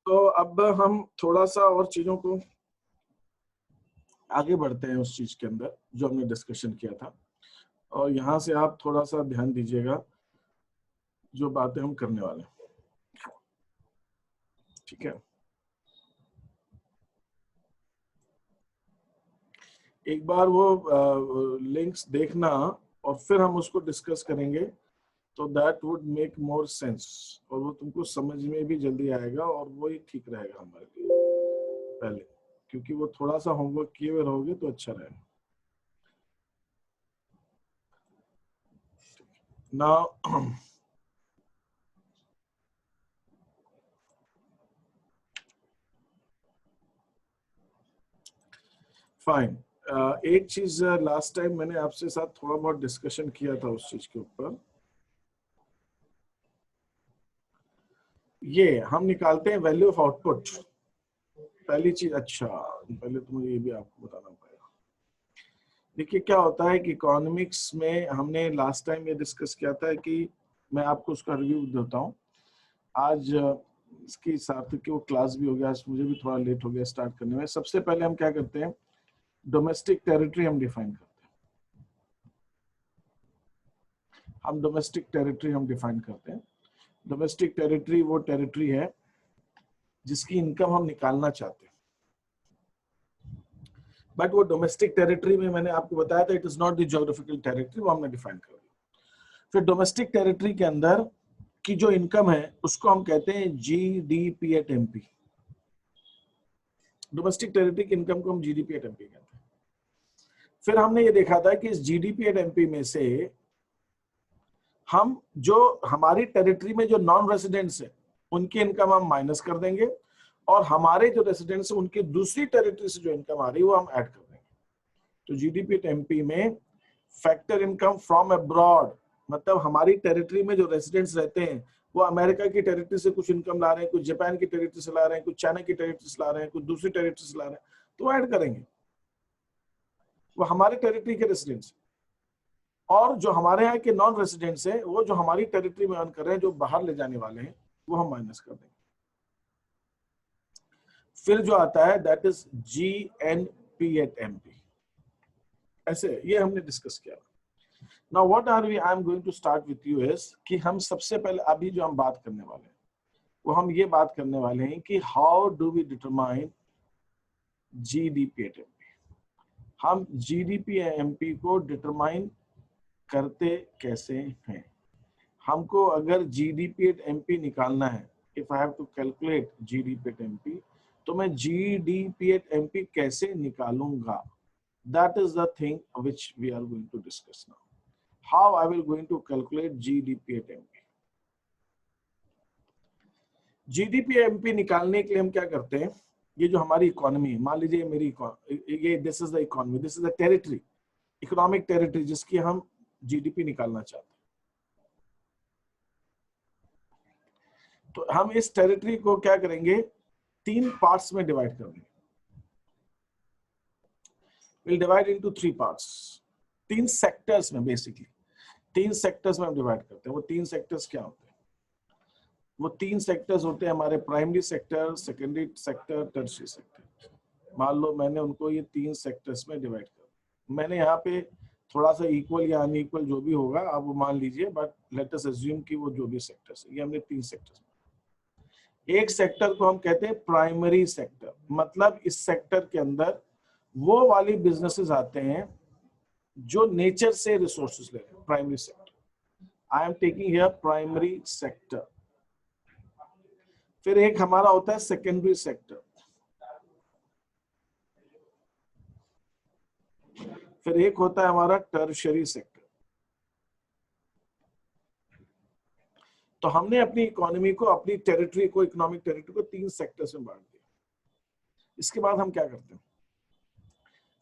तो अब हम थोड़ा सा और चीजों को आगे बढ़ते हैं उस चीज के अंदर जो हमने डिस्कशन किया था, और यहाँ से आप थोड़ा सा ध्यान दीजिएगा जो बातें हम करने वाले हैं, ठीक है। एक बार वो लिंक्स देखना और फिर हम उसको डिस्कस करेंगे, तो that would make more sense, और वो तुमको समझ में भी जल्दी आएगा और वो ही ठीक रहेगा हमारे लिए पहले, क्योंकि वो थोड़ा सा होमवर्क किए हुए रहोगे तो अच्छा रहेगा। नाउ फाइन, एक चीज लास्ट टाइम मैंने आपसे साथ थोड़ा बहुत डिस्कशन किया था उस चीज के ऊपर, ये हम निकालते हैं वैल्यू ऑफ आउटपुट। पहली चीज, अच्छा पहले तो मुझे ये भी आपको बताना पड़ेगा। देखिए क्या होता है कि इकोनॉमिक्स में हमने लास्ट टाइम ये डिस्कस किया था कि मैं आपको उसका रिव्यू देता हूँ आज। इसकी सार्थक की वो क्लास भी हो गया, आज मुझे भी थोड़ा लेट हो गया स्टार्ट करने में। सबसे पहले हम क्या करते हैं, डोमेस्टिक टेरिटरी हम डिफाइन करते हैं। हम डोमेस्टिक टेरिटरी हम डिफाइन करते हैं। डोमेस्टिक टेरिटरी वो टेरिटरी है जिसकी इनकम हम निकालना चाहते हैं, बट वो डोमेस्टिक टेरिटरी में मैंने आपको बताया था it is not the geographical territory, वो हमने डिफाइन कर दिया। फिर डोमेस्टिक टेरिटरी के अंदर की जो इनकम है उसको हम कहते हैं GDP at MP. Domestic territory की इनकम को हम जीडीपी एट एमपी कहते हैं। फिर हमने ये देखा था कि इस जीडीपी एट एमपी में से हम जो हमारी टेरिटरी में जो नॉन रेसिडेंट्स है उनकी इनकम हम माइनस कर देंगे, और हमारे जो रेसिडेंट्स है उनकी दूसरी टेरिटरी से जो इनकम आ रही है वो हम ऐड कर देंगे। तो जीडीपी एट एमपी में फैक्टर इनकम फ्रॉम अब्रॉड, मतलब हमारी टेरिटरी में जो रेसिडेंट्स रहते हैं वो अमेरिका की टेरिटरी से कुछ इनकम ला रहे हैं, कुछ जापान की टेरिटरी से ला रहे हैं, कुछ चाइना की टेरिटरी से ला रहे हैं, कुछ दूसरी टेरिटरी से ला रहे हैं, तो ऐड करेंगे। वो हमारे टेरिटरी के रेसिडेंट्स, और जो हमारे यहाँ के नॉन रेसिडेंट्स हैं वो जो हमारी टेरिटरी में अर्न कर रहे हैं, जो बाहर ले जाने वाले हैं, वो हम माइनस कर देंगे। फिर जो आता है that is GNP at MP. ऐसे ये हमने डिस्कस किया। Now what are we, I am going to start with you is कि हम सबसे पहले अभी जो हम बात करने वाले हैं वो हम ये बात करने वाले हैं कि how do we determine GDP at MP. हम जीडीपी एमपी को डिटरमाइन करते कैसे हैं। हमको अगर जीडीपी एट एमपी निकालना है, if I have to calculate GDP at MP, तो मैं जीडीपी एट एमपी कैसे निकालूंगा, that is the thing which we are going to discuss now. How I will going to calculate GDP at MP. GDP MP निकालने के लिए हम क्या करते हैं, ये जो हमारी इकोनॉमी है, मान लीजिए मेरी ये this is the economy, this is the territory, economic territory जिसकी हम जीडीपी निकालना चाहते हैं। तो हम इस टेरिटरी को क्या करेंगे, तीन पार्ट्स में डिवाइड कर देंगे। we'll divide into three parts, तीन सेक्टर्स में, बेसिकली तीन सेक्टर्स में हम डिवाइड करते हैं। वो तीन सेक्टर्स क्या होते हैं, वो तीन सेक्टर्स होते हैं हमारे primary sector, secondary sector, tertiary sector. मान लो मैंने उनको ये तीन सेक्टर्स में डिवाइड कर, मैंने यहाँ पे थोड़ा सा इक्वल या अनइक्वल जो भी होगा आप वो मान लीजिए, बट लेट अस अज्यूम कि वो जो भी सेक्टर्स है, ये हमने तीन सेक्टर्स। एक सेक्टर को हम कहते हैं प्राइमरी सेक्टर, मतलब इस सेक्टर के अंदर वो वाली बिजनेसेस आते हैं जो नेचर से रिसोर्सेज ले रहे हैं, primary sector. I am taking here primary sector. फिर एक हमारा होता है सेकेंडरी सेक्टर, फिर एक होता है हमारा टर्शियरी सेक्टर। तो हमने अपनी इकोनॉमी को, अपनी टेरिटरी को, इकोनॉमिक टेरिटरी को तीन सेक्टर्स में बांट दिया। इसके बाद हम क्या करते हैं,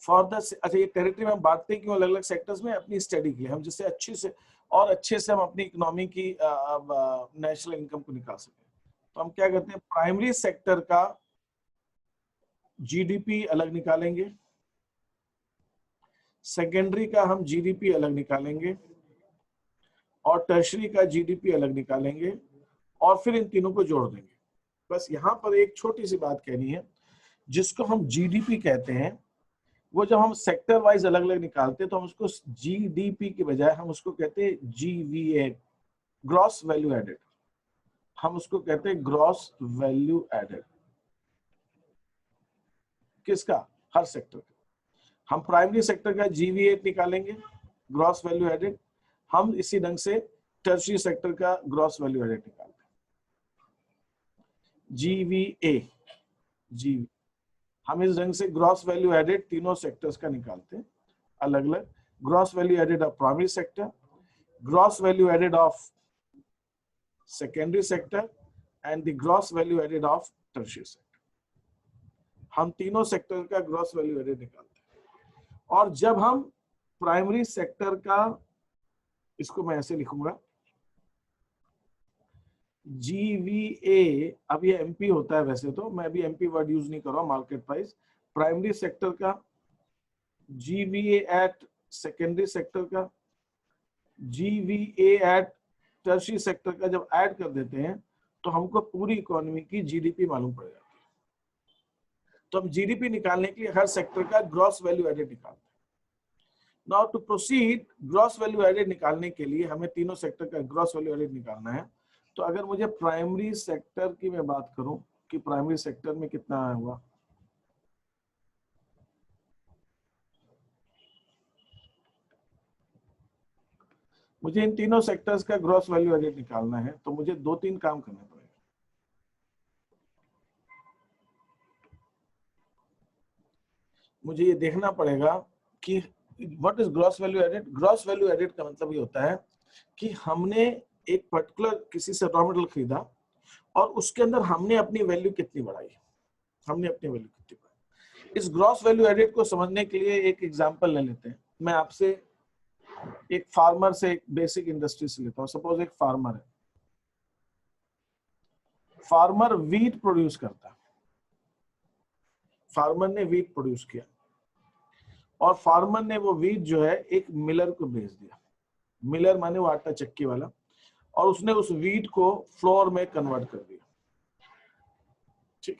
फॉर द, अच्छा ये टेरिटरी में हम बांटते हैं क्यों अलग अलग सेक्टर्स में, अपनी स्टडी के लिए, हम जिससे अच्छे से और अच्छे से हम अपनी इकोनॉमी की नेशनल इनकम को निकाल सकें। तो हम क्या करते हैं, प्राइमरी सेक्टर का जीडीपी अलग निकालेंगे, सेकेंडरी का हम जीडीपी अलग निकालेंगे, और टर्शियरी का जीडीपी अलग निकालेंगे, और फिर इन तीनों को जोड़ देंगे। बस यहाँ पर एक छोटी सी बात कहनी है, जिसको हम जीडीपी कहते हैं, वो जब हम सेक्टर वाइज अलग अलग निकालते हैं तो हम उसको जीडीपी के बजाय हम उसको कहते हैं जीवीए, ग्रॉस वैल्यू एडेड। हम उसको कहते हैं ग्रॉस वैल्यू एडेड। किसका? हर सेक्टर का। हम प्राइमरी सेक्टर का जीवीए निकालेंगे, ग्रॉस वैल्यू एडेड। हम इसी ढंग से टर्शियरी सेक्टर का ग्रॉस वैल्यू एडेड निकालते हैं, जीवीए, जी। हम इस ढंग से ग्रॉस वैल्यू एडेड तीनों सेक्टर्स का निकालते हैं अलग अलग। Gross value added of primary sector, gross value added of secondary sector and the gross value added of tertiary sector. हम तीनों सेक्टर का ग्रॉस वैल्यू एडेड निकालते हैं। और जब हम प्राइमरी सेक्टर का, इसको मैं ऐसे लिखूंगा जीवीए, अब ये एमपी होता है वैसे तो, मैं भी एमपी वर्ड यूज नहीं कर रहा हूं, मार्केट प्राइस। प्राइमरी सेक्टर का जीवीए एट सेकेंडरी सेक्टर का, जीवीए एट टर्शियरी सेक्टर का जब ऐड कर देते हैं तो हमको पूरी इकोनॉमी की जीडीपी मालूम पड़ जाती है। तो हम जीडीपी निकालने के लिए हर सेक्टर का ग्रॉस वैल्यू एडेड निकालते हैं। Now to proceed, gross value added निकालने के लिए हमें तीनों सेक्टर का ग्रॉस वैल्यू एडेड निकालना है। तो अगर मुझे प्राइमरी सेक्टर की मैं बात करूं कि प्राइमरी सेक्टर में कितना आया हुआ, मुझे इन तीनों सेक्टर्स का ग्रॉस वैल्यू एडेड निकालना है, तो मुझे 2-3 काम करने पड़ेंगे। मुझे ये देखना पड़ेगा कि what is gross value added. Gross value added का मतलब ये होता है कि हमने एक पर्टिकुलर किसी से रॉ मटेरियल खरीदा और उसके अंदर हमने अपनी वैल्यू कितनी बढ़ाई, हमने अपनी वैल्यू कितनी बढ़ाई। इस ग्रॉस वैल्यू एडेड को समझने के लिए एक एग्जांपल ले लेते हैं। मैं आपसे एक फार्मर से, एक बेसिक इंडस्ट्री से लेता हूं। सपोज एक फार्मर है, फार्मर वीट प्रोड्यूस करता है, फार्मर ने वीट प्रोड्यूस किया और फार्मर ने वो वीट जो है एक मिलर को भेज दिया। मिलर माने वो आटा चक्की वाला, और उसने उस वीट को फ्लोर में कन्वर्ट कर दिया। ठीक,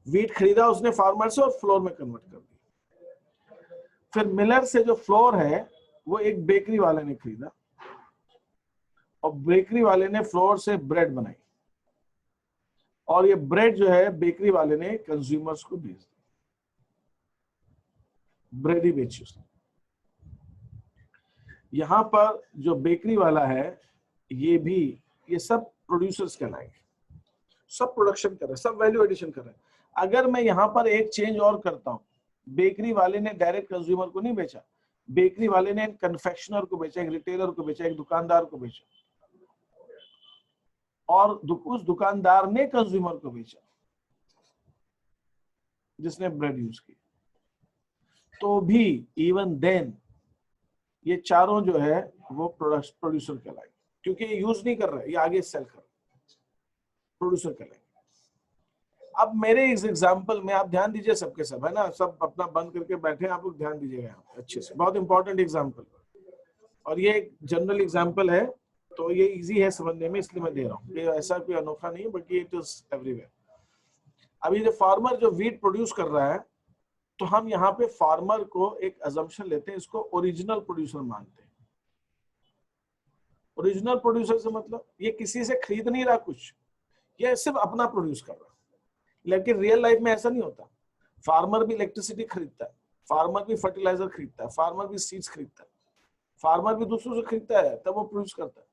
वीट खरीदा उसने फार्मर से और फ्लोर में कन्वर्ट कर दिया। फिर मिलर से जो फ्लोर है वो एक बेकरी वाले ने खरीदा और बेकरी वाले ने फ्लोर से ब्रेड बनाई, और ये ब्रेड जो है बेकरी वाले ने कंज्यूमर्स को भेज दी, ब्रेड ही बेची उसने। यहां पर जो बेकरी वाला है ये सब प्रोड्यूसर्स कहलाएंगे, सब प्रोडक्शन कर रहे हैं, सब वैल्यू एडिशन कर रहे हैं। अगर मैं यहां पर एक चेंज और करता हूं, बेकरी वाले ने डायरेक्ट कंज्यूमर को नहीं बेचा, बेकरी वाले ने कन्फेक्शनर को बेचा, एक रिटेलर को बेचा, एक दुकानदार को बेचा, और उस दुकानदार ने कंज्यूमर को बेचा जिसने ब्रेड यूज की, तो भी इवन देन ये चारों जो है वो प्रोड्यूसर कहलाएंगे, क्योंकि ये यूज नहीं कर रहे, ये आगे सेल कर रहे, प्रोड्यूसर कहलाएंगे। अब मेरे इस एग्जांपल में आप ध्यान दीजिए, सबके सब है ना, सब अपना बंद करके बैठे, आप लोग ध्यान दीजिएगा अच्छे से, बहुत इंपॉर्टेंट एग्जांपल, और ये एक जनरल एग्जांपल है तो ये इजी है समझने में, इसलिए मैं दे रहा हूँ। ये ऐसा कोई अनोखा नहीं है, बल्कि इट इज एवरीवेयर। अभी जो फार्मर जो वीट प्रोड्यूस कर रहा है, तो हम यहाँ पे फार्मर को एक अजम्पशन लेते हैं, इसको ओरिजिनल प्रोड्यूसर मानते हैं। ओरिजिनल प्रोड्यूसर से मतलब ये किसी से खरीद नहीं रहा कुछ, ये सिर्फ अपना प्रोड्यूस कर रहा है। लेकिन रियल लाइफ में ऐसा नहीं होता। फार्मर भी इलेक्ट्रिसिटी खरीदता है, फार्मर भी फर्टिलाइजर खरीदता है, फार्मर भी सीड्स खरीदता है, फार्मर भी दूसरों से खरीदता है, तब वो प्रोड्यूस करता है।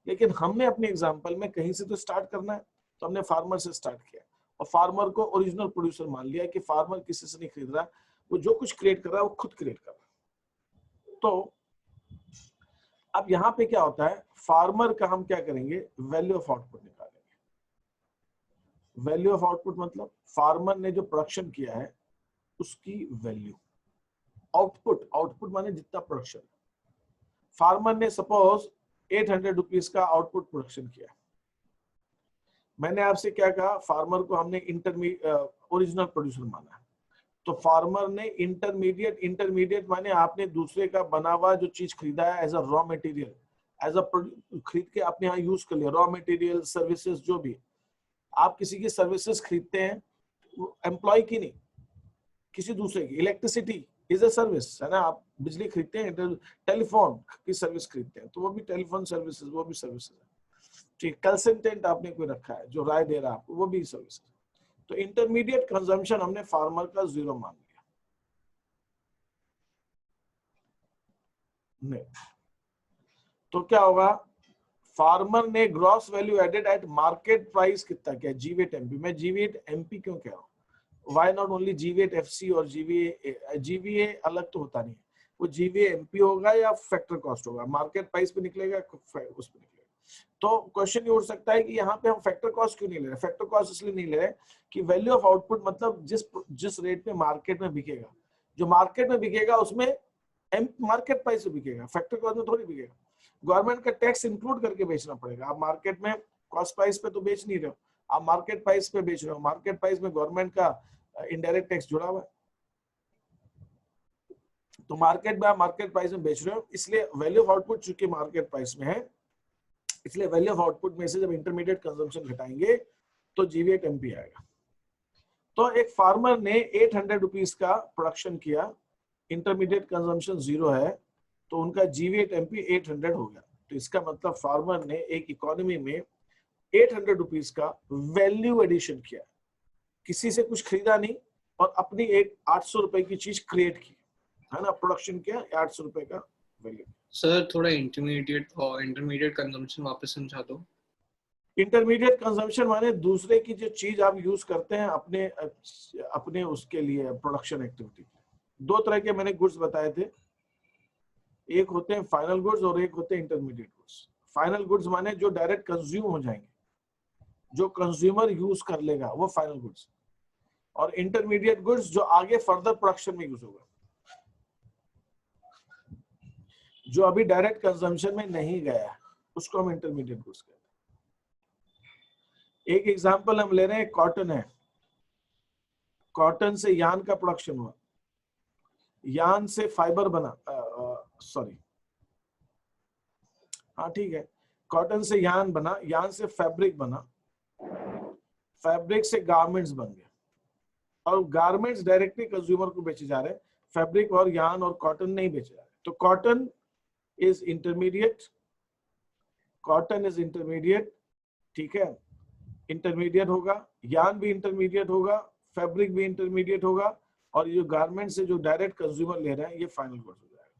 लेकिन हमने अपने एग्जाम्पल में कहीं से तो स्टार्ट करना है, तो हमने फार्मर से स्टार्ट किया और फार्मर को ओरिजिनल प्रोड्यूसर मान लिया कि फार्मर किसी से नहीं खरीद रहा, वो जो कुछ क्रिएट कर रहा है वो खुद क्रिएट कर रहा है। तो अब यहाँ पे क्या होता है, फार्मर का हम क्या करेंगे, वैल्यू ऑफ आउटपुट निकालेंगे। वैल्यू ऑफ आउटपुट मतलब फार्मर ने जो प्रोडक्शन किया है उसकी वैल्यू। आउटपुट, आउटपुट माने जितना प्रोडक्शन, फार्मर ने सपोज 800 रुपीज का आउटपुट प्रोडक्शन किया, मैंने आपसे क्या कहा, फार्मर को हमने ओरिजिनल प्रोड्यूसर माना, तो फार्मर ने इंटरमीडिएट माने आपने दूसरे का बना हुआ जो चीज खरीदा है as a raw material, as a खरीद के आपने यहाँ यूज कर लिया, रॉ मटेरियल सर्विसेज जो भी, आप किसी की सर्विसेज खरीदते हैं, एम्प्लॉय की नहीं, किसी दूसरे की। इलेक्ट्रिसिटी इज अ सर्विस, है ना, आप बिजली खरीदते हैं, टेलीफोन की सर्विस खरीदते हैं तो वो भी टेलीफोन सर्विसेज, वो भी सर्विसेज है। ठीक, कंसल्टेंट आपने कोई रखा है जो राय दे रहा है आपको, वो भी सर्विस है। तो इंटरमीडिएट कंजम्पशन हमने फार्मर का 0 मान लिया। नहीं तो क्या होगा, फार्मर ने gross value added at market price कितना किया, जीवेट एमपी। मैं जीवेट एमपी क्यों कह रहा हूँ, व्हाई नॉट ओनली जीवेट एफसी और जीवीए, जीवीए अलग तो होता नहीं है, वो जीवीए एमपी होगा या फैक्टर कॉस्ट होगा, मार्केट प्राइस पे निकलेगा उस पे निकलेगा। तो क्वेश्चन ये उठ सकता है कि यहाँ पे हम फैक्टर कॉस्ट क्यों नहीं ले रहे। फैक्टर कॉस्ट इसलिए नहीं ले रहे कि वैल्यू ऑफ आउटपुट मतलब जिस रेट पे मार्केट में बिकेगा, जो मार्केट में बिकेगा उसमें मार्केट प्राइस से बिकेगा, फैक्टर कॉस्ट में थोड़ी बिकेगा। गवर्नमेंट का टैक्स इंक्लूड करके बेचना पड़ेगा। आप मार्केट में कॉस्ट प्राइस पे तो बेच नहीं रहे हो, आप मार्केट प्राइस पे बेच रहे हो। मार्केट प्राइस में गवर्नमेंट का इनडायरेक्ट टैक्स जुड़ा हुआ है, तो मार्केट में आप मार्केट प्राइस में बेच रहे हो, इसलिए वैल्यू ऑफ आउटपुट चूंकि मार्केट प्राइस में है, इसलिए वैल्यू ऑफ आउटपुट में से जब इंटरमीडिएट कंजम्पशन घटाएंगे तो जीवीएट एमपी आएगा। तो एक फार्मर ने 800 रुपीज का प्रोडक्शन किया, इंटरमीडिएट कंजम्पशन 0 है, तो उनका जीवीएट एमपी 800 हो गया। तो इसका मतलब फार्मर ने एक इकोनॉमी में 800 रुपीज का वैल्यू एडिशन किया, किसी से कुछ खरीदा नहीं और अपनी एक 800 रुपए की चीज क्रिएट की, है ना, प्रोडक्शन किया 800 रुपए का वैल्यू। सर थोड़ा इंटरमीडिएट कंजम्पशन वापस समझा दो। इंटरमीडिएट कंजम्पशन माने दूसरे की जो चीज आप यूज करते हैं अपने उसके लिए प्रोडक्शन एक्टिविटी। दो तरह के मैंने गुड्स बताए थे, एक होते हैं फाइनल गुड्स और एक होते हैं इंटरमीडिएट गुड्स। फाइनल गुड्स माने जो डायरेक्ट कंज्यूम हो जाएंगे, जो कंज्यूमर यूज कर लेगा, वो फाइनल गुड्स। और इंटरमीडिएट गुड्स जो आगे फर्दर प्रोडक्शन में यूज होगा, जो अभी डायरेक्ट कंजम्पशन में नहीं गया, उसको हम इंटरमीडिएट गुड्स कहते हैं। एक एग्जांपल हम ले रहे हैं, कॉटन है, कॉटन से यान का प्रोडक्शन हुआ, यान से फाइबर बना, सॉरी हाँ ठीक है, कॉटन से यान बना, यान से फैब्रिक बना, फैब्रिक से गारमेंट्स बन गए, और गारमेंट्स डायरेक्टली कंज्यूमर को बेचे जा रहे हैं, फैब्रिक और यान और कॉटन नहीं बेचे जा रहे। तो cotton is intermediate, cotton is intermediate, ठीक है, इंटरमीडिएट होगा, यान भी इंटरमीडिएट होगा, फैब्रिक भी इंटरमीडिएट होगा, और ये जो गारमेंट से जो डायरेक्ट कंज्यूमर ले रहे हैं ये फाइनल गुड्स हो जाएगा।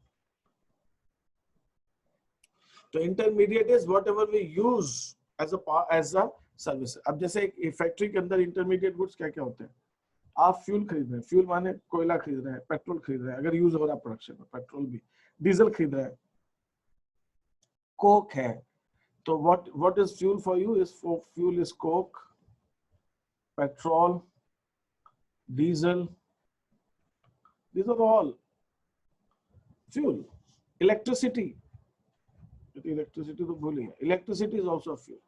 तो intermediate is whatever we use as a service. अब जैसे एक फैक्ट्री के अंदर इंटरमीडिएट गुड्स क्या क्या होते हैं, आप फ्यूल खरीद रहे हैं, फ्यूल माने कोयला खरीद रहे हैं, पेट्रोल खरीद रहे हैं, अगर यूज हो रहा है प्रोडक्शन में, पेट्रोल भी, डीजल खरीद रहे हैं, कोक है, तो what is fuel for you is fuel is coke, petrol, diesel, these are all fuel. Electricity तो भूल गया, electricity is also fuel,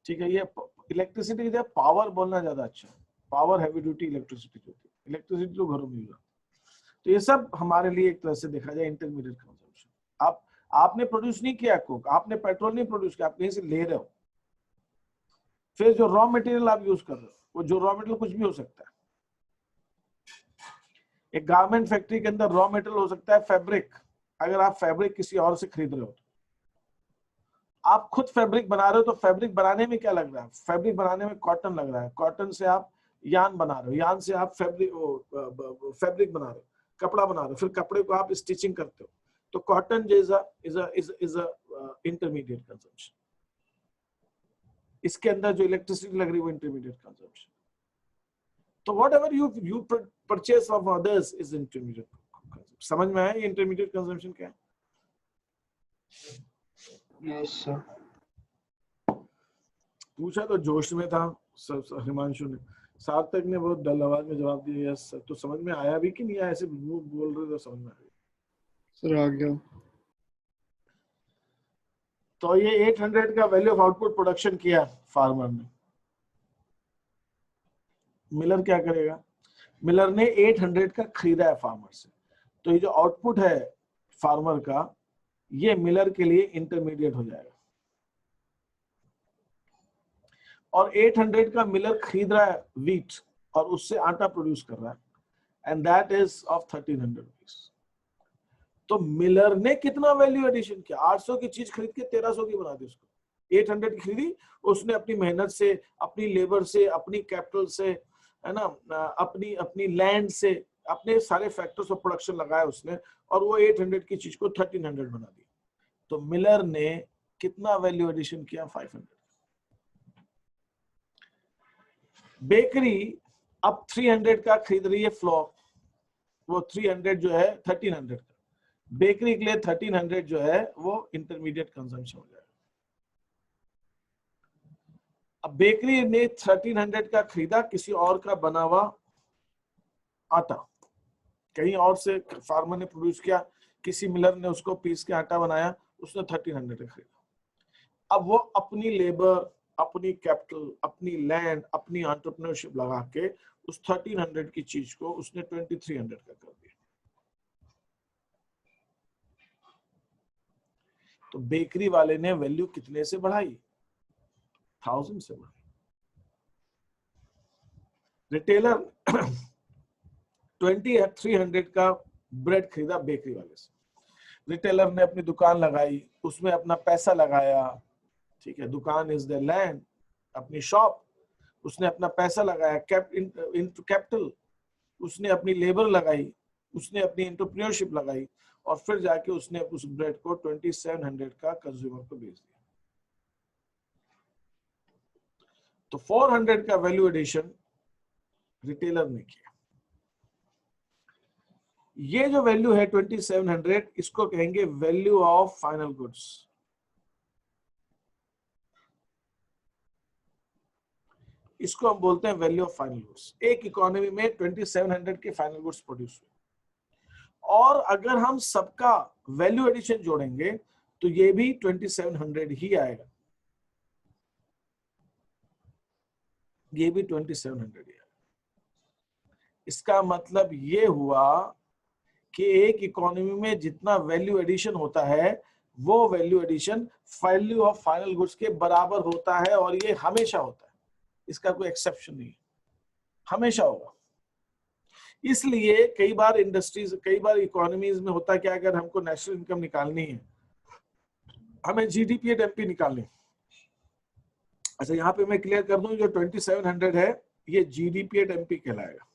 ठीक है। ये इलेक्ट्रिसिटी का पावर बोलना ज्यादा अच्छा है, पावर हैवी ड्यूटी इलेक्ट्रिसिटी जो होती है, इलेक्ट्रिसिटी तो घरों में यूज होती है। तो ये सब हमारे लिए एक तरह से देखा जाए इंटरमीडिएट कंजम्पशन। आपने प्रोड्यूस नहीं किया कोक, आपने पेट्रोल नहीं प्रोड्यूस किया, आप कहीं से ले रहे हो, फिर जो रॉ मटेरियल आप यूज कर रहे हो, वो जो रॉ मटेरियल कुछ भी हो सकता है। एक गारमेंट फैक्ट्री के अंदर रॉ मटेरियल हो सकता है फैब्रिक, अगर आप फैब्रिक किसी और से खरीद रहे हो, आप खुद फैब्रिक बना रहे हो, तो फैब्रिक बनाने में क्या लग रहा है, फैब्रिक बनाने में कॉटन लग रहा है, कॉटन से आप यान बना रहे हो, यान से आप फैब्रिक बना रहे हो, कपड़ा बना रहे हो, फिर कपड़े को आप स्टिचिंग करते हो, तो cotton is a intermediate consumption. इसके अंदर जो इलेक्ट्रिसिटी लग रही है वो इंटरमीडिएट कंजम्पशन। तो whatever you purchase from others is intermediate consumption. समझ में आया ये इंटरमीडिएट कंजम्पशन क्या है? Yes sir. पूछा तो जोश में था हिमांशु ने, सार्थक ने बहुत डल आवाज में जवाब दिया यस सर। तो समझ में आया भी कि नहीं आया, ऐसे बोल रहे तो समझ में आ गया सर, आ गया। तो ये 800 का वैल्यू ऑफ आउटपुट प्रोडक्शन किया फार्मर ने। मिलर क्या करेगा, मिलर ने 800 का खरीदा है फार्मर से, तो ये जो आउटपुट है फार्मर का, ये मिलर के लिए इंटरमीडिएट हो जाएगा। और 800 का मिलर खरीद रहा है वीट और उससे आटा प्रोड्यूस कर रहा है, and that is of 1300 rupees. तो मिलर ने कितना वैल्यू एडिशन किया? 800 की चीज खरीद के 1300 की बना दी उसको। 800 की खरीदी, उसने अपनी मेहनत से, अपनी लेबर से, अपनी कैपिटल से, है ना, अपनी अपनी लैंड से, अपने सारे फैक्टर्स ऑफ प्रोडक्शन लगाया उसने, और वो 800 की चीज को 1300 बना दी। तो मिलर ने कितना वैल्यू एडिशन किया? 500। बेकरी अब 300 का खरीद रही है फ्लोर, वो 300 जो है 1300 का, बेकरी के लिए 1300 जो है वो इंटरमीडिएट कंजम्पशन हो जाएगा। अब बेकरी ने 1300 का खरीदा किसी और का बना हुआ आटा, कहीं और से फार्मर ने प्रोड्यूस किया, किसी मिलर ने उसको पीस के आटा बनाया, उसने 1300 का खरीदा। अब वो अपनी लेबर, अपनी कैपिटल, अपनी लैंड, अपनी एंटरप्रेन्योरशिप लगा के उस 1300 की चीज को उसने 2300 का कर दिया। तो बेकरी वाले ने वैल्यू कितने से बढ़ाई? 1000 से बढ़ाई। रिटेलर 2300 का ब्रेड खरीदा बेकरी वाले से, रिटेलर ने अपनी दुकान लगाई, उसमें अपना पैसा लगाया, ठीक है, दुकान इज द लैंड, अपनी शॉप, उसने अपना पैसा लगाया, इनटू कैपिटल, उसने अपनी लेबर लगाई, उसने अपनी एंटरप्रेन्योरशिप लगाई, और फिर जाके उसने उस ब्रेड को 2700 का कंज्यूमर को बेच दिया। तो 400 का वैल्यू एडिशन रिटेलर ने किया। ये जो वैल्यू है 2700, इसको कहेंगे वैल्यू ऑफ फाइनल गुड्स। इसको हम बोलते हैं वैल्यू ऑफ फाइनल गुड्स। एक इकोनॉमी में 2700 के फाइनल गुड्स प्रोड्यूस हुए, और अगर हम सबका वैल्यू एडिशन जोड़ेंगे तो ये भी 2700 ही आएगा, ये भी 2700 ही आएगा। इसका मतलब ये हुआ कि एक इकोनॉमी में जितना वैल्यू एडिशन होता है वो value addition value of final goods के बराबर होता है, और ये हमेशा होता है, इसका कोई एक्सेप्शन नहीं है, हमेशा होगा। इसलिए कई बार इंडस्ट्रीज, कई बार इकोनॉमीज में होता क्या, अगर हमको नेशनल इनकम निकालनी है, हमें जीडीपी एट एमपी निकालनी है। अच्छा, यहाँ पे मैं क्लियर कर दूं, जो 2700 है ये जीडीपी एट एमपी कहलाएगा।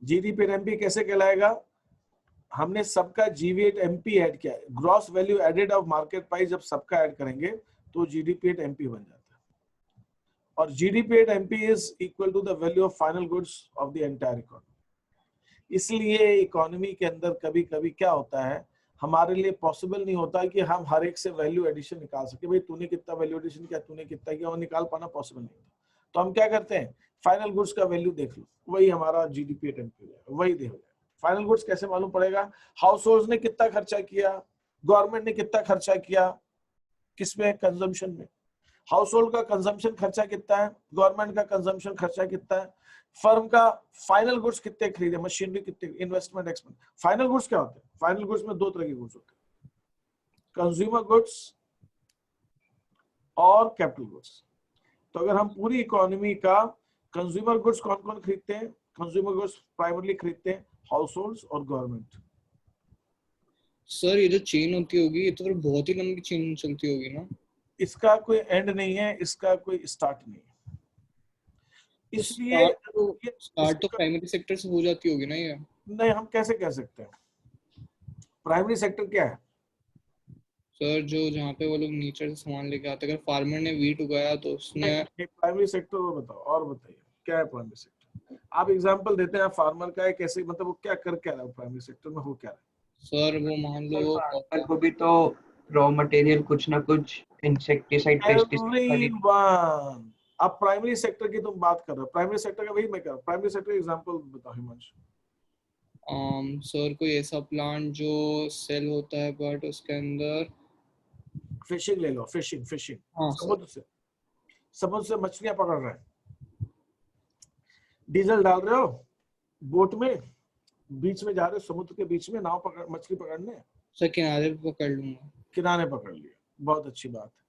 जीडीपी एट एमपी कैसे कहलाएगा? हमने सबका जीवी एट एमपी ऐड किया है, gross value added of market price, जब सबका ऐड करेंगे तो जीडीपी एट एमपी बन जाता है, और GDP at MP is equal to the value of final goods of the entire economy. इसलिए इकोनॉमी के अंदर कभी कभी क्या होता है, हमारे लिए पॉसिबल नहीं होता कि हम हर एक से वैल्यू एडिशन निकाल सके। भाई तूने कितना वैल्यू एडिशन किया, तूने कितना किया, और निकाल पाना पॉसिबल नहीं होता। तो हम क्या करते हैं, फाइनल गुड्स का वैल्यू देख लो, वही हमारा जीडीपी एट एमपी हो जाएगा, वही देखो। फाइनल गुड्स कैसे मालूम पड़ेगा? हाउस होल्ड ने कितना खर्चा किया, गवर्नमेंट ने कितना खर्चा किया, किसमें? कंजम्पशन में। हाउस होल्ड का कंजम्पशन खर्चा कितना है, गवर्नमेंट का कंजम्पशन खर्चा कितना है, फर्म का फाइनल गुड्स कितने खरीदे, मशीनरी कितने, इन्वेस्टमेंट, एक्सपेंस। फाइनल गुड्स क्या होते हैं? फाइनल गुड्स में दो तरह के गुड्स होते हैं, कंज्यूमर गुड्स और कैपिटल गुड्स। तो अगर हम पूरी इकोनॉमी का कंज्यूमर गुड्स कौन कौन खरीदते हैं? कंज्यूमर गुड्स प्राइमरली खरीदते हैं हाउस होल्ड्स और गवर्नमेंट। सर ये जो चेन होती होगी, ये तो फिर बहुत ही लंबी चेन चलती होगी ना? इसका कोई एंड नहीं है, इसका कोई स्टार्ट नहीं है। इसलिए स्टार्ट तो प्राइमरी सेक्टर से हो जाती होगी ना ये? नहीं, हम कैसे कह सकते हैं? प्राइमरी सेक्टर क्या है सर? जो जहाँ पे वो लोग नीचे से सामान लेके आते हैं, अगर फार्मर ने वीट उगाया तो उसने। प्राइमरी सेक्टर वो बताओ, और बताइए क्या है प्राइमरी सेक्टर? आप एग्जांपल देते हैं फार्मर का है, कैसे, मतलब वो क्या कर क्या रहा है प्राइमरी सेक्टर में, हो क्या रहा है? सर वो मान लो फार्मर को भी तो रॉ मटेरियल कुछ ना कुछ इंसेक्टिसाइड, पेस्टिसाइड खरीद। एवरीवन, आप प्राइमरी सेक्टर की तुम बात कर रहे हो, प्राइमरी सेक्टर का वही मैं कर रहा हूँ। प्राइमरी सेक्टर एग्जांपल बताओ हिमांशु। सर कोई ऐसा प्लांट जो सेल होता है बट उसके अंदर। फिशिंग ले लो, फिशिंग फिशिंग हाँ सर। समुद्र से मछलियां पकड़ रहे हैं, डीजल डाल रहे हो बोट में, बीच में जा रहे हो, समुद्र के बीच में नाव पकड़, मछली पकड़ने। सर किनारे पे पकड़ लूंगा। किनारे पकड़ लिया, बहुत अच्छी बात है।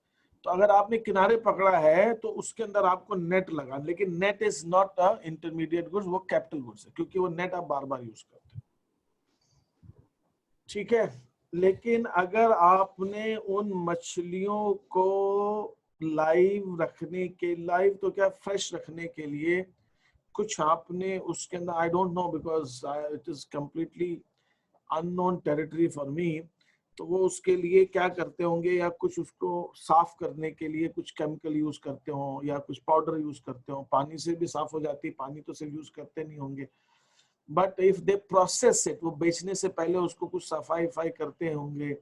तो अगर आपने किनारे पकड़ा है तो उसके अंदर आपको नेट लगा, लेकिन net is not a intermediate goods, वो कैपिटल गुड्स है, क्योंकि वो नेट आप बार बार यूज करते हैं। ठीक है, लेकिन अगर आपने उन मछलियों को लाइव रखने के, लाइव तो क्या, फ्रेश रखने के लिए कुछ आपने उसके अंदर, I don't know because it is completely unknown territory for me, तो वो उसके लिए क्या करते होंगे, या कुछ उसको साफ करने के लिए कुछ केमिकल यूज करते हो या कुछ पाउडर यूज करते हो। पानी से भी साफ हो जाती है, पानी तो सिर्फ यूज करते नहीं होंगे, but if they process it, वो बेचने से पहले उसको कुछ सफाई करते होंगे,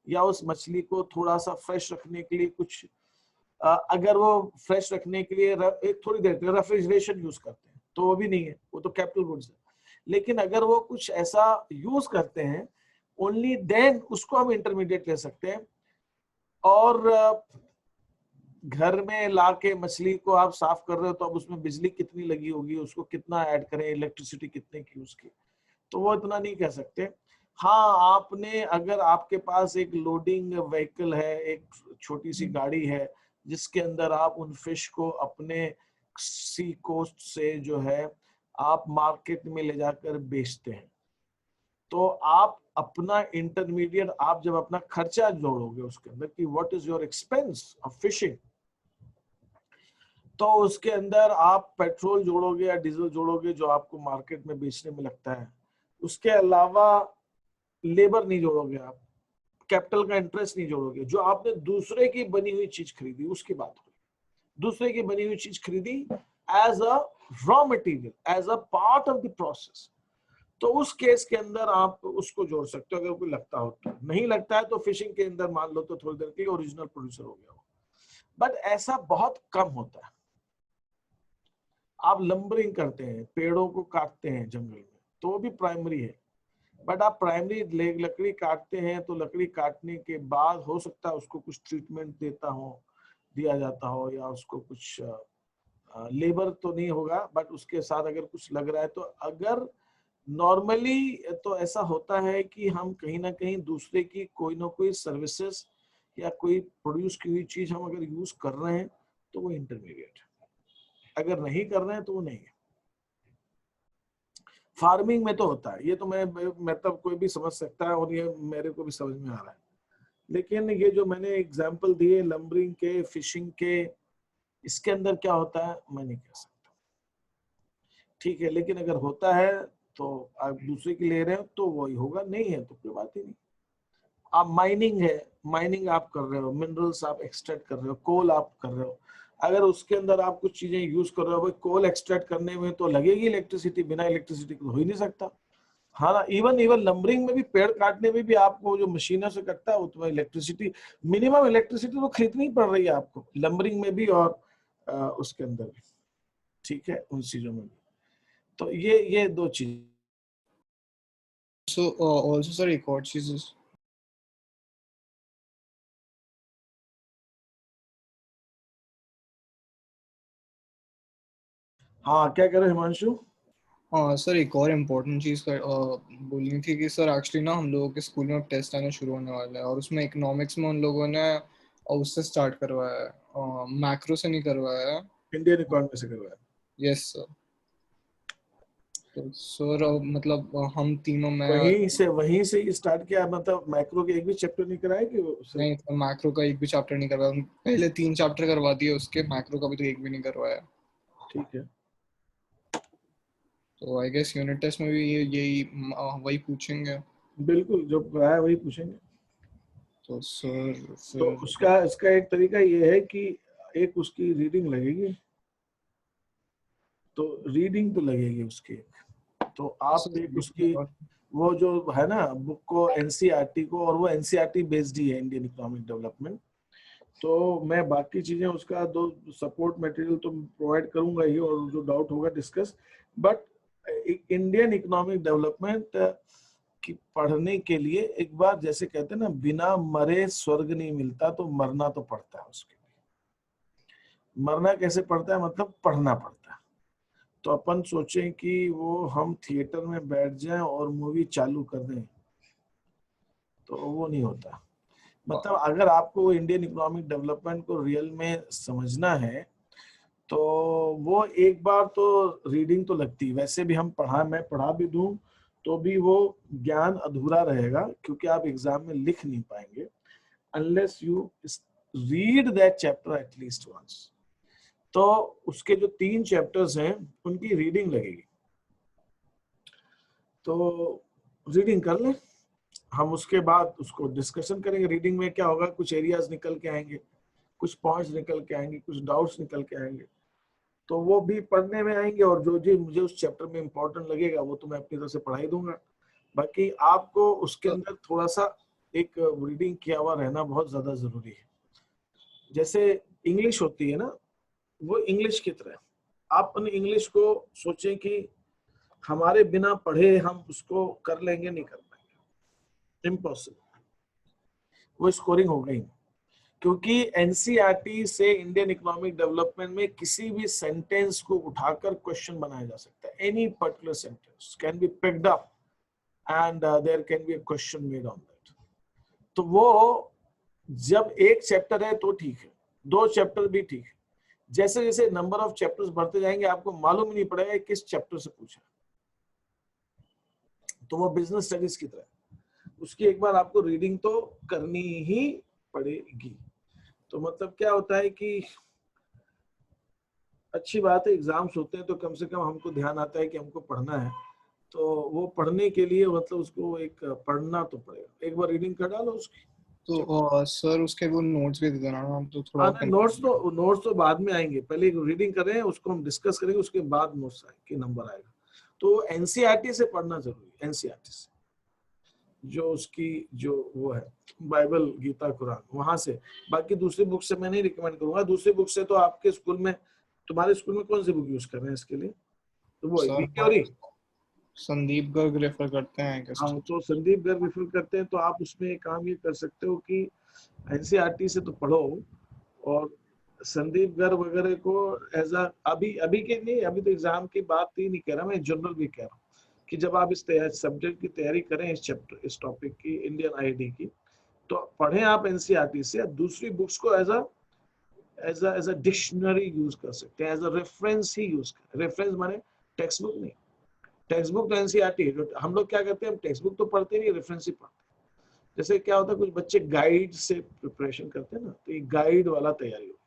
या उस मछली को थोड़ा सा फ्रेश रखने के लिए कुछ अगर वो फ्रेश रखने के लिए एक थोड़ी देर रेफ्रिजरेशन यूज करते हैं, तो वो भी नहीं है, वो तो कैपिटल गुड्स है। लेकिन अगर वो कुछ ऐसा यूज करते हैं, ओनली देन उसको हम इंटरमीडिएट ले सकते हैं। और घर में लाके मछली को आप साफ कर रहे हो, तो अब उसमें बिजली कितनी लगी होगी, उसको कितना ऐड करें, इलेक्ट्रिसिटी कितने की उसकी, तो वो इतना नहीं कह सकते। हाँ, आपने, अगर आपके पास एक लोडिंग व्हीकल है, एक छोटी सी गाड़ी है जिसके अंदर आप उन फिश को अपने सी कोस्ट से जो है आप मार्केट में ले जाकर बेचते हैं, तो आप अपना इंटरमीडिएट, आप जब अपना खर्चा जोड़ोगे उसके अंदर कि what is your expense of fishing, तो उसके अंदर आप पेट्रोल जोड़ोगे या डीजल जोड़ोगे जो आपको मार्केट में बेचने में लगता है। उसके अलावा लेबर नहीं जोड़ोगे, आप कैपिटल का इंटरेस्ट नहीं जोड़ोगे। जो आपने दूसरे की बनी हुई चीज खरीदी, उसकी बात हुई, दूसरे की बनी हुई चीज खरीदी as a raw material, as a part of the process, तो उस केस के अंदर आप उसको जोड़ सकते हो अगर कोई लगता हो तो। नहीं लगता है तो फिशिंग के अंदर मान लो तो थोड़ी देर के लिए ओरिजिनल प्रोड्यूसर हो गया हो, बट ऐसा बहुत कम होता है। आप लंबरिंग करते हैं, पेड़ों को काटते हैं जंगल में, तो वो भी प्राइमरी है, बट आप प्राइमरी लकड़ी काटते हैं तो लकड़ी काटने के बाद हो सकता है उसको कुछ ट्रीटमेंट दिया जाता हो, या उसको कुछ लेबर तो नहीं होगा, बट उसके साथ अगर कुछ लग रहा है, तो अगर नॉर्मली तो ऐसा होता है कि हम कहीं ना कहीं दूसरे की कोई ना कोई सर्विसेज या कोई प्रोड्यूस की हुई चीज हम अगर यूज कर रहे हैं तो वो इंटरमीडिएट है, अगर नहीं कर रहे हैं तो वो नहीं है। फार्मिंग में तो होता है, ये तो मैं मतलब कोई भी समझ सकता है और ये मेरे को भी समझ में आ रहा है, लेकिन ये जो मैंने एग्जांपल दिए लंबरिंग के, फिशिंग के, इसके अंदर क्या होता है मैं नहीं कह सकता। ठीक है, लेकिन अगर होता है तो आप दूसरे की ले रहे हो तो वही होगा, नहीं है तो कोई बात ही नहीं। आप माइनिंग है, माइनिंग आप कर रहे हो, मिनरल्स आप एक्सट्रैक्ट कर रहे हो, कोल आप कर रहे हो, अगर उसके अंदर आप कुछ चीजें यूज कर रहे हो, भाई कोल एक्सट्रैक्ट करने में तो लगेगी इलेक्ट्रिसिटी, बिना इलेक्ट्रिसिटी तो हो ही नहीं सकता। हाँ ना, इवन लंबरिंग में भी, पेड़ काटने में भी आपको जो मशीनों से कटता है उसमें इलेक्ट्रिसिटी, मिनिमम इलेक्ट्रिसिटी तो खरीदनी पड़ रही है आपको लंबरिंग में भी और उसके अंदर भी। ठीक है, उन चीजों में भी। तो ये दो चीज। So also sir एक और चीज हाँ, क्या कह रहे हो हिमांशु? हाँ सर, एक और इम्पोर्टेंट चीज़ बोलनी थी कि सर एक्चुअली ना हम लोगों के स्कूल में टेस्ट आना शुरू होने वाला है, और उसमें इकोनॉमिक्स में उन लोगों ने उससे स्टार्ट करवाया है, मैक्रो से नहीं करवाया है। इंडियन इकोनॉमी से करवाया। Yes sir. तो सर मतलब हम तीनों में वहीं से स्टार्ट किया, मतलब मैक्रो के एक भी चैप्टर नहीं कराया कि नहीं, तो मैक्रो का एक भी चैप्टर नहीं करवाया, पहले 3 चैप्टर करवा दिए उसके, मैक्रो का भी तो एक भी नहीं करवाया। ठीक है, तो आई गेस यूनिट टेस्ट में भी यही वही पूछेंगे। बिल्कुल जो कराया वही पूछेंगे। तो सर तो फिर उसका इसका एक तरीका ये है कि एक उसकी रीडिंग लगेगी, तो रीडिंग तो लगेगी उसकी, तो आप एक उसकी वो जो है ना बुक को, एनसीईआरटी को, और वो एनसीईआरटी बेस्ड ही है, इंडियन इकोनॉमिक डेवलपमेंट। तो मैं बाकी चीजें उसका दो सपोर्ट मटेरियल तो प्रोवाइड करूंगा ही, और जो डाउट होगा discuss, but Indian economic development की पढ़ने के लिए एक बार, जैसे कहते हैं ना, बिना मरे स्वर्ग नहीं मिलता, तो मरना तो पड़ता है उसके लिए। मरना कैसे पड़ता है, मतलब पढ़ना पड़ता है। तो अपन सोचें कि वो हम थिएटर में बैठ जाएं और मूवी चालू कर दें, तो वो नहीं होता। मतलब अगर आपको इंडियन इकोनॉमिक डेवलपमेंट को रियल में समझना है तो वो एक बार तो रीडिंग तो लगती है। वैसे भी मैं पढ़ा भी दूं तो भी वो ज्ञान अधूरा रहेगा, क्योंकि आप एग्जाम में लिख नहीं पाएंगे unless you read that chapter at least once. तो उसके जो 3 चैप्टर्स हैं उनकी रीडिंग लगेगी, तो रीडिंग कर लें। हम उसके बाद उसको डिस्कशन करेंगे। रीडिंग में क्या होगा, कुछ एरियाज निकल के आएंगे, कुछ पॉइंट्स निकल के आएंगे, कुछ डाउट्स निकल के आएंगे, तो वो भी पढ़ने में आएंगे। और जो जो मुझे उस चैप्टर में इंपॉर्टेंट लगेगा वो तो मैं अपनी तरफ से पढ़ा ही दूंगा। बाकी आपको उसके अंदर थोड़ा सा एक रीडिंग किया हुआ रहना बहुत ज्यादा जरूरी है। जैसे इंग्लिश होती है ना, वो इंग्लिश की तरह आप अपनी इंग्लिश को सोचें कि हमारे बिना पढ़े हम उसको कर लेंगे, नहीं कर पाएंगे, इम्पॉसिबल। वो स्कोरिंग हो गई, क्योंकि एनसीईआरटी से इंडियन इकोनॉमिक डेवलपमेंट में किसी भी सेंटेंस को उठाकर क्वेश्चन बनाया जा सकता है। Any particular sentence can be picked up and there can be a question made on that. तो वो जब एक चैप्टर है तो ठीक है, 2 चैप्टर भी ठीक है। जैसे जैसे नंबर ऑफ चैप्टर्स बढ़ते जाएंगे आपको मालूम नहीं पड़ेगा किस चैप्टर से पूछा। तो वो बिजनेस स्टडीज की तरह उसकी एक बार आपको रीडिंग तो करनी ही पड़ेगी। तो मतलब क्या होता है कि अच्छी बात है, एग्जाम्स होते हैं तो कम से कम हमको ध्यान आता है कि हमको पढ़ना है। तो वो पढ़ने के लिए मतलब उसको एक पढ़ना तो पड़ेगा। एक बार रीडिंग कर डालो उसकी। तो सर उसके वो नोट्स भी दे देना, हम तो थोड़ा नोट्स तो बाद में आएंगे, पहले रीडिंग कर रहे हैं उसको हम डिस्कस करेंगे, उसके बाद नोट्स आएंगे, नंबर आएगा। तो एनसीईआरटी से पढ़ना जरूरी है। एनसीईआरटी से जो उसकी जो वो है बाइबल, गीता, कुरान, वहां से। बाकी दूसरी बुक से मैं नहीं रिकमेंड करूंगा। दूसरी बुक से तो आपके स्कूल में, तुम्हारे स्कूल में कौन सी बुक यूज कर रहे हैं इसके लिए? तो वो सर वीक्योरी संदीप गर्ग रेफर करते हैं। हाँ, तो संदीप गर्ग रेफर करते हैं। तो आप उसमें एक काम ये कर सकते हो कि एनसीईआरटी से तो पढ़ो, और संदीप गर्ग वगैरह को एज अभी के नहीं, अभी तो एग्जाम की बात ही नहीं कह रहा मैं, जनरल भी कह रहा हूँ कि जब आप इस सब्जेक्ट की तैयारी करें, इस चैप्टर, इस टॉपिक की, इंडियन आईडी की, तो पढ़ें आप एनसीईआरटी से। दूसरी बुक्स को एज अ डिक्शनरी यूज कर सकते हैं, एज अ रेफरेंस ही यूज कर। रेफरेंस माने टेक्स्ट बुक नहीं, टेक्स्ट बुक तो एनसीईआरटी है। हम लोग क्या करते हैं, हम टेक्स्ट बुक तो पढ़ते नहीं, रेफरेंस ही पढ़ते हैं। जैसे क्या होता है, कुछ बच्चे गाइड से प्रिपरेशन करते हैं ना, तो ये गाइड वाला तैयारी हो।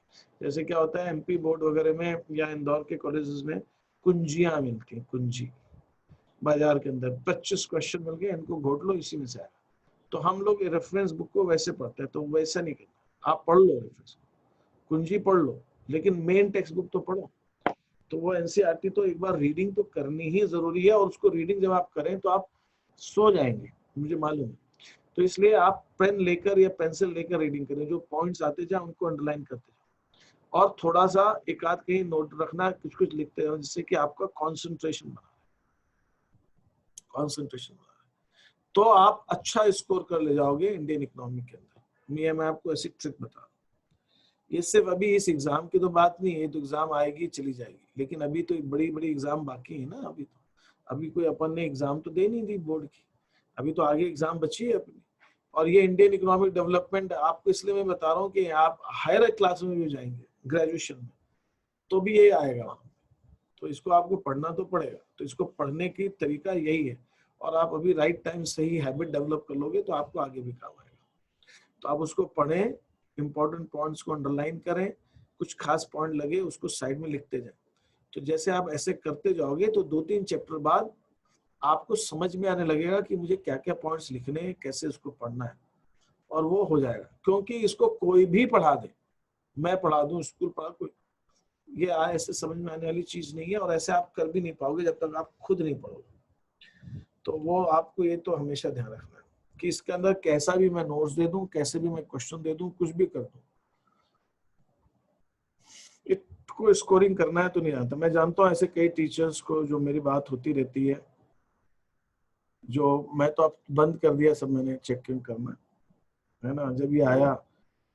जैसे क्या होता है, एमपी बोर्ड वगैरह में या इंदौर के कॉलेजेस में कुंजियां मिलती हैं, कुंजी बाजार के अंदर 25 क्वेश्चन मिल गए, इनको घोट लो, इसी में से आया। तो हम लोग रेफरेंस बुक को वैसे पढ़ते हैं, तो वैसा नहीं करना। आप पढ़ लो, रेफरेंस कुंजी पढ़ लो, लेकिन मेन टेक्स्ट बुक तो पढ़ो। तो वो एनसीईआरटी तो एक बार रीडिंग तो करनी ही जरूरी है, और उसको रीडिंग जब आप करें तो आप सो जाएंगे, मुझे मालूम है। तो इसलिए आप पेन लेकर या पेंसिल लेकर रीडिंग करें, जो पॉइंट्स आते जाए उनको अंडरलाइन करते जाओ, और थोड़ा सा एक आध कहीं नोट रखना, कुछ कुछ लिखते जाओ, जिससे कि आपका कंसंट्रेशन बना तो आप अच्छा स्कोर कर ले जाओगे इंडियन इकोनॉमी के अंदर। मैं आपको ऐसी ट्रिक बता रहा हूँ। ये सिर्फ अभी इस एग्जाम की तो बात नहीं है, तो एग्जाम आएगी चली जाएगी, लेकिन अभी तो बड़ी बड़ी एग्जाम बाकी है ना। अभी कोई अपन ने एग्जाम तो दे नहीं दी बोर्ड की, अभी तो आगे एग्जाम बची है अपनी। और ये इंडियन इकोनॉमिक डेवलपमेंट आपको इसलिए मैं बता रहा हूँ कि आप हायर क्लास में भी जाएंगे, ग्रेजुएशन में, तो भी ये आएगा। तो इसको आपको पढ़ना तो पड़ेगा। तो इसको पढ़ने की तरीका यही है, और आप अभी राइट टाइम सही हैबिट डेवलप कर लोगे तो आपको आगे भी काम आएगा। तो आप उसको पढ़ें, इंपॉर्टेंट पॉइंट्स को अंडरलाइन करें, कुछ खास पॉइंट लगे उसको साइड में लिखते जाएं। तो जैसे आप ऐसे करते जाओगे तो 2-3 चैप्टर बाद आपको समझ में आने लगेगा कि मुझे क्या क्या पॉइंट्स लिखने हैं, कैसे उसको पढ़ना है, और वो हो जाएगा। क्योंकि इसको कोई भी पढ़ा दे, मैं पढ़ा दूं, स्कूल पढ़ा, कोई ये ऐसे समझ में आने वाली चीज नहीं है, और ऐसे आप कर भी नहीं पाओगे जब तक आप खुद नहीं पढ़ोगे। तो वो आपको ये तो हमेशा ध्यान रखना है कि इसके अंदर कैसा भी मैं नोट्स दे दूं, कैसे भी मैं क्वेश्चन दे दूं, कुछ भी कर दूं, इसको स्कोरिंग करना है तो नहीं आता। मैं जानता हूं ऐसे कई टीचर्स को जो मेरी बात होती रहती है, जो मैं तो अब बंद कर दिया सब, मैंने चेकिंग करना है ना। जब ये आया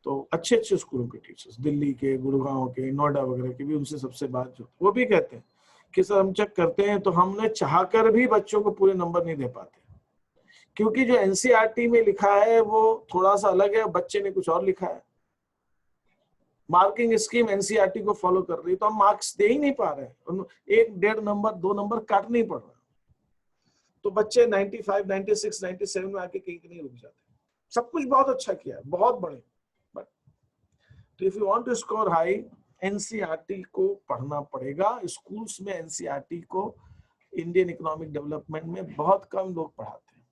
तो अच्छे अच्छे स्कूलों के टीचर्स, दिल्ली के, गुड़गांव के, नोएडा वगैरह के भी, उनसे सबसे बात जो, वो भी कहते हैं कि सर हम चेक करते हैं तो हमने चाहकर भी बच्चों को पूरे नंबर नहीं दे पाते, क्योंकि जो एनसीईआरटी में लिखा है वो थोड़ा सा अलग है, बच्चे ने कुछ और लिखा है। मार्किंग स्कीम एनसीईआरटी को फॉलो कर रही है, तो हम मार्क्स दे ही नहीं पा रहे हैं, 1-1.5 नंबर 2 नंबर काटने ही पड़ रहा है। तो बच्चे 95, 96, 97 में आके कहीं नहीं रुक जाते। सब कुछ बहुत अच्छा किया है, बहुत बड़े, but if you want to score high, NCERT को पढ़ना पड़ेगा। स्कूल्स में एनसीईआरटी को इंडियन इकोनॉमिक डेवलपमेंट में बहुत कम लोग पढ़ाते हैं,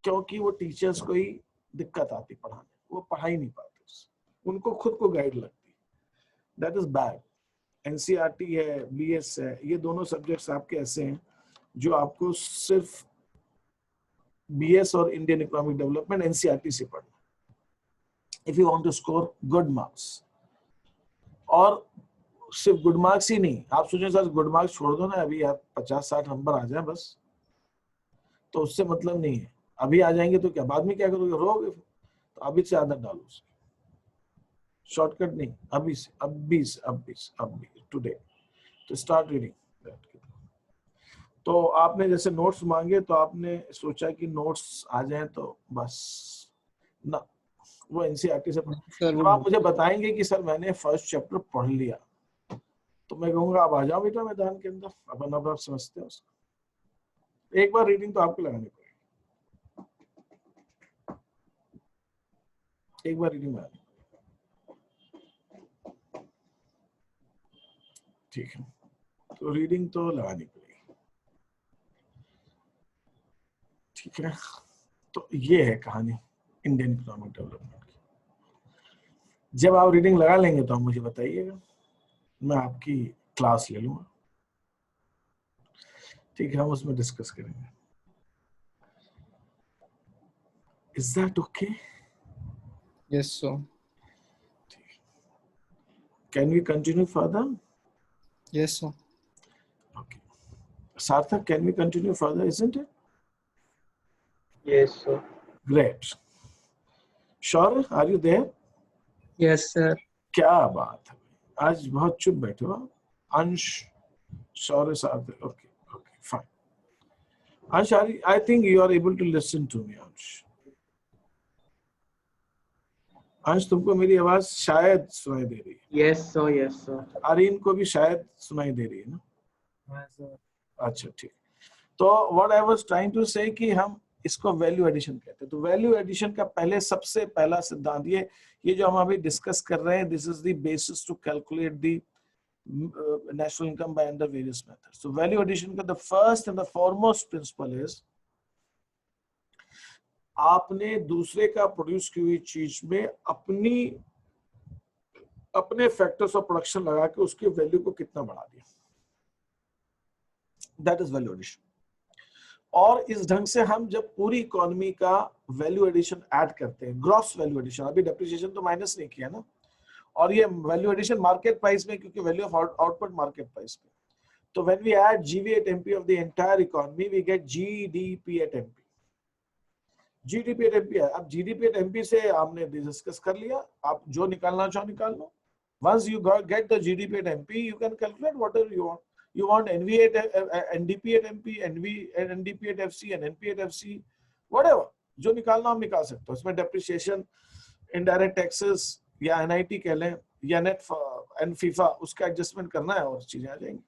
क्योंकि वो टीचर्स को ही दिक्कत आती पढ़ाने, वो पढ़ा ही नहीं पाते, उनको खुद को गाइड लगती। That is bad. एनसीईआरटी है, बीएस है, ये दोनों सब्जेक्ट्स आपके ऐसे हैं जो आपको सिर्फ बीएस और इंडियन इकोनॉमिक डेवलपमेंट एनसीईआरटी से पढ़ना, if you want to score good marks. और सिर्फ गुड मार्क्स ही नहीं, आप सोचें सर गुड मार्क्स छोड़ दो ना, अभी आप 50-60 नंबर आ जाए बस, तो उससे मतलब नहीं है। अभी आ जाएंगे तो क्या, बाद में क्या करोगे, रोगे? तो अभी से आदत डालो, शॉर्टकट नहीं, अभी टुडे तो स्टार्ट रीडिंग। तो आपने जैसे नोट्स मांगे तो आपने सोचा कि नोट्स आ जाएं तो बस ना, वो एनसीईआरटी से जब आप मुझे बताएंगे कि सर मैंने फर्स्ट चैप्टर पढ़ लिया, तो मैं कहूंगा आप आ जाओ बेटा मैदान के अंदर, अपन अब आप समझते हैं उसको। एक बार रीडिंग तो आपको लगानी पड़ेगी, एक बार रीडिंग लगानी, ठीक है? तो रीडिंग तो लगानी पड़ेगी, ठीक है? तो ये है कहानी इंडियन इकोनॉमिक डेवलपमेंट की। जब आप रीडिंग लगा लेंगे तो आप मुझे बताइएगा, मैं आपकी क्लास ले लूंगा, ठीक है? हम उसमें डिस्कस करेंगे। Is that okay? Yes sir. Can we continue further? Yes sir. Okay Sarthak, can we continue further, isn't it? Yes, sir. Great. Shaurya, are you there? Yes, sir. क्या बात है, आज बहुत चुप बैठे हो। अंश, शौर्य, सार्थक, okay okay fine. Ansh, I think you are able to listen to me. Ansh तुमको मेरी आवाज शायद सुनाई दे रही है? Yes, sir. Yes, sir. Areen को भी शायद सुनाई दे रही है ना? हाँ sir. अच्छा ठीक। तो what I was trying to say कि हम इसको वैल्यू एडिशन कहते हैं। तो वैल्यू एडिशन का सबसे पहला सिद्धांत ये जो हम अभी डिस्कस कर रहे हैं, this is the basis to calculate the national income by under various methods. तो वैल्यू एडिशन का the first and the foremost principle is, आपने दूसरे का प्रोड्यूस की हुई चीज में अपने फैक्टर्स ऑफ प्रोडक्शन लगा के उसकी वैल्यू को कितना बढ़ा दिया, दैट इज वैल्यू एडिशन। और इस ढंग से हम जब पूरी इकोनॉमी का वैल्यू एडिशन ऐड करते हैं, ग्रॉस वैल्यू एडिशन, अभी डेप्रिसिएशन तो माइनस नहीं किया ना, और ये वैल्यू एडिशन मार्केट प्राइस में, क्योंकि value of output market price में। तो when we add GV at MP of the entire economy, we get GDP at MP. GDP at MP है। अब जीडीपी एट एमपी से हमने डिस्कस कर लिया, आप जो निकालना चाहो निकाल लो। Once you get the GDP at MP, you can calculate whatever you want. You want NV at NDP at MP, NDP at FC, and NP at FC, whatever. जो निकालना हम निकाल सकते हो। इसमें डेप्रिसिएशन, इनडायरेक्ट टैक्सेस या NIT कह लें या नेट एंड फीफा, उसका एडजस्टमेंट करना है और चीजें आ जाएंगी।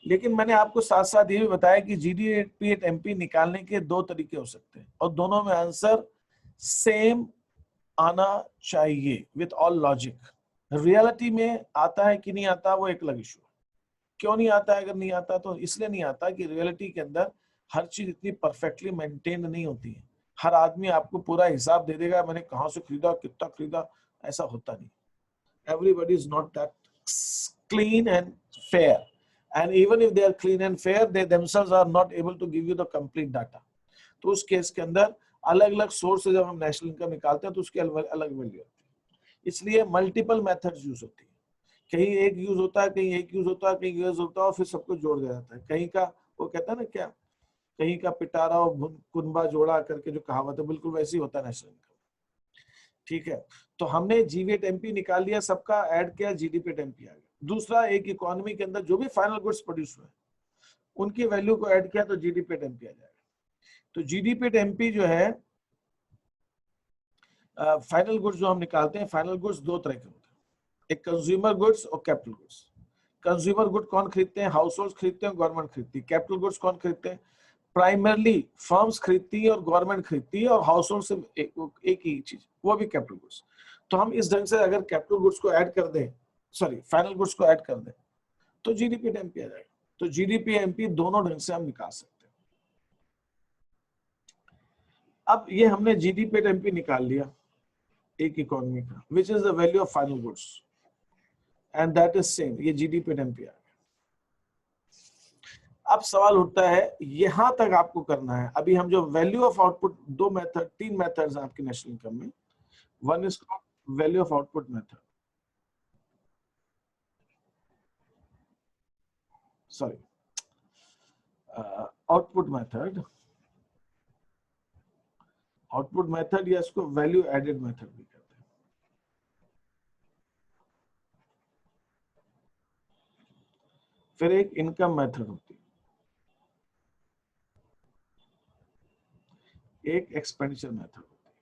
लेकिन मैंने आपको साथ साथ ये भी बताया कि GDP at MP निकालने के 2 तरीके हो सकते हैं, और दोनों में आंसर सेम आना चाहिए विथ ऑल लॉजिक। रियलिटी में आता है कि नहीं आता, वो एक अलग इशू है। क्यों नहीं आता है? अगर नहीं आता तो इसलिए नहीं आता कि रियलिटी के अंदर हर चीज इतनी परफेक्टली मेंटेन नहीं होती है। हर आदमी आपको पूरा हिसाब दे देगा, मैंने कहां से खरीदा, कितना खरीदा, ऐसा होता नहीं। Everybody is not that clean and fair, and even if they are clean and fair, they themselves are not able to give you the complete data. तो उस केस के अंदर अलग अलग सोर्स से जब हम नेशनल इनकम निकालते हैं तो उसकी अलग वैल्यू होती है। इसलिए मल्टीपल मेथड्स यूज होती है। कहीं एक यूज होता है, कहीं एक यूज होता है, कहीं यूज होता है, और फिर सबको जोड़ दिया जाता है। कहीं का वो कहता है ना क्या, कहीं का पिटारा और कुनबा जोड़ा करके जो कहावत है, बिल्कुल वैसी होता है नेशनल इनकम। ठीक है, तो हमने जीवीएट एमपी निकाल लिया, सबका ऐड किया, जीडीपी एमपी आ गया। दूसरा, एक इकोनॉमी के अंदर जो भी फाइनल गुड्स प्रोड्यूस हुए उनकी वैल्यू को ऐड किया तो जीडीपी एमपी आ जाएगा। तो जीडीपी एट एमपी जो है फाइनल गुड्स जो हम निकालते हैं, फाइनल गुड्स दो तरह के होते हैं, एक कंज्यूमर गुड्स और कैपिटल गुड्स। कंज्यूमर गुड कौन खरीदते हैं? हाउस होल्ड खरीदते हैं, गवर्नमेंट खरीदती है। कैपिटल गुड्स कौन खरीदते हैं? प्राइमरली फर्म्स खरीदती है और गवर्नमेंट खरीदती है, और हाउस होल्ड से एक ही चीज, वो भी कैपिटल गुड्स। तो हम इस ढंग से अगर कैपिटल गुड्स को ऐड कर दें, सॉरी फाइनल गुड्स को ऐड कर दें, तो जीडीपी एट एमपी आ जाएगा। तो जीडीपी एमपी दोनों ढंग से हम निकाल सकते हैं। अब ये हमने जीडीपी एट एमपी निकाल लिया एक इकोनॉमी का, which is the value of final goods, and that is same, ये जीडीपी एट एमपी आ गया। अब सवाल उठता है, यहां तक आपको करना है। अभी हम जो वैल्यू ऑफ आउटपुट, दो मेथड, तीन मेथड्स हैं आपकी नेशनल इनकम में। One is value of output method, sorry output method, output method या इसको वैल्यू एडेड मेथड भी कहते हैं। फिर एक इनकम मेथड होती है, एक एक्सपेंडिचर मेथड होती है।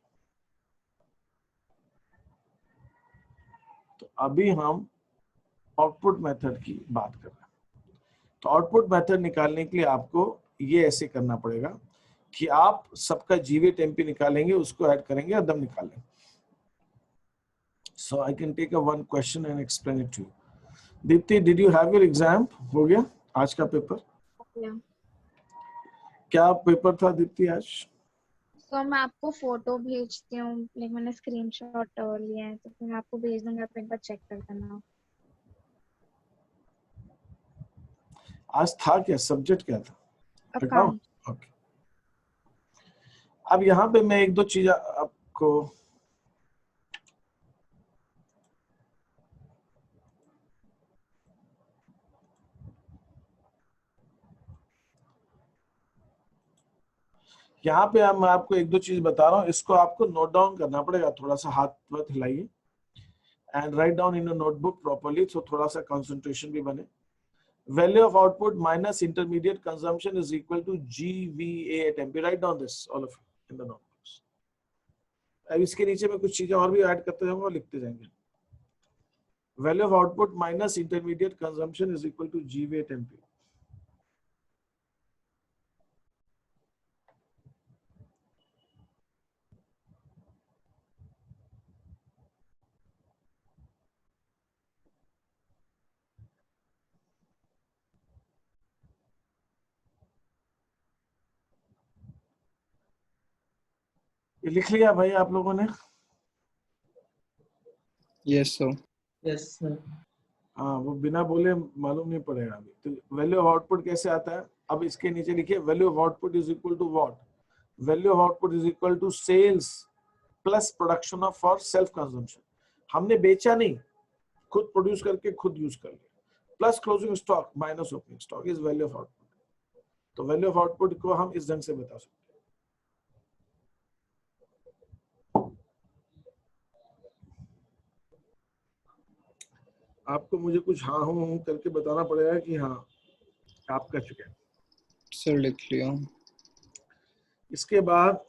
तो अभी हम आउटपुट मेथड की बात कर रहे हैं। तो आउटपुट मेथड निकालने के लिए आपको ये ऐसे करना पड़ेगा कि आप सबका जीवेट एमपी निकालेंगे, उसको ऐड करेंगे और दम निकालेंगे। So I can take a one question and explain it to you. Deepti, did you have your exam? हो गया आज का पेपर? क्या पेपर था दीप्ति आज? तो मैं आपको फोटो भेजती हूँ, लाइक मैंने स्क्रीनशॉट लिया है, तो फिर मैं आपको भेज दूंगी, आप एक बार चेक कर देना। आज था क्या, सब्जेक्ट क्या था? अकाउंट। ओके। अब यहाँ पे मैं एक दो चीज आपको यहाँ पे मैं आपको एक दो चीज बता रहा हूँ, इसको आपको नोट डाउन करना पड़ेगा। थोड़ा सा हाथ वत हिलाइए and write down in notebook properly, तो थोड़ा सा कंसंट्रेशन भी बने। Value of output minus intermediate consumption is equal to GVA at MP. Write down this, all of you, in the notebooks. अब इसके नीचे में कुछ चीजें और भी ऐड करते जाऊंगा, लिखते जाएंगे। Value of output minus intermediate consumption is equal to GVA at MP. ये लिख लिया भाई आप लोगों ने? Yes sir. Yes sir. हाँ, वो बिना बोले मालूम नहीं पड़ेगा अभी। तो वैल्यू ऑफ आउटपुट कैसे आता है? अब इसके नीचे लिखिए, value of output is equal to what? Value of output is equal to sales plus production of for self consumption. हमने बेचा नहीं, खुद प्रोड्यूस करके खुद यूज कर लिया, plus closing stock minus opening stock is value of output. तो value of output को हम इस ढंग से बता सकते हैं। आपको मुझे कुछ हाँ हूँ करके बताना पड़ेगा कि हाँ आप कर चुके हैं। सर लिख लिया। इसके बाद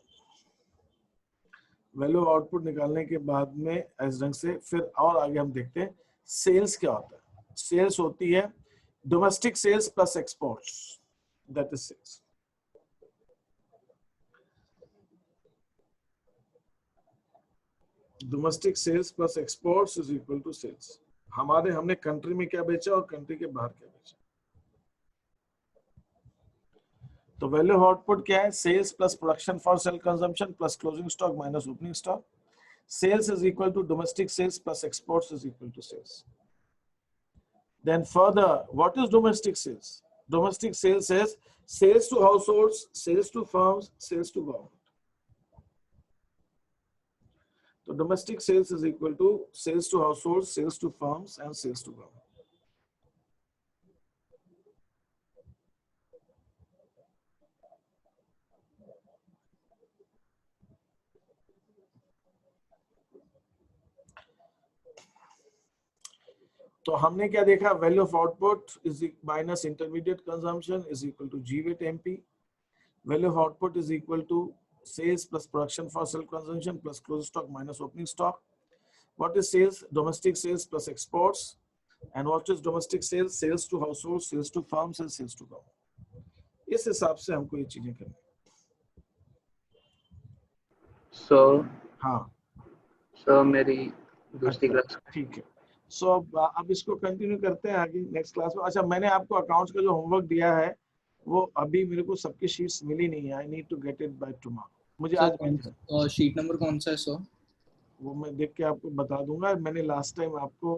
वैल्यू आउटपुट निकालने के बाद में इस ढंग से फिर और आगे हम देखते हैं सेल्स क्या होता है। सेल्स होती है domestic sales plus exports, that is sales. Domestic sales plus exports is equal to sales. हमने कंट्री में क्या बेचा और कंट्री के बाहर क्या बेचा। तो वैल्यू ऑफ आउटपुट क्या है? Sales plus production for self consumption plus closing stock minus opening stock. Sales is equal to domestic sales plus exports is equal to sales. Then further, what is domestic sales? Domestic sales is sales to households, sales to firms, sales to government. So domestic sales is equal to sales to households, sales to firms, and sales to government. तो हमने क्या देखा? Value of output is minus intermediate consumption is equal to GVA at MP. Value of output is equal to sales plus production for self consumption plus closing stock minus opening stock. What is sales? Domestic sales plus exports. And what is domestic sales? Sales to households, sales to farms and sales to government. इस हिसाब से हमको ये चीजें करनी. हाँ. So मेरी दूसरी क्लास. ठीक है. So अब इसको कंटिन्यू करते हैं आगे नेक्स्ट क्लास में. अच्छा, मैंने आपको अकाउंट्स का जो होमवर्क दिया है वो अभी मेरे को सबकी शीट्स मिली नहीं है. I need to get it by tomorrow. मुझे आज शीट नंबर कौन सा है सर? वो मैं देख के आपको बता दूंगा. मैंने लास्ट टाइम आपको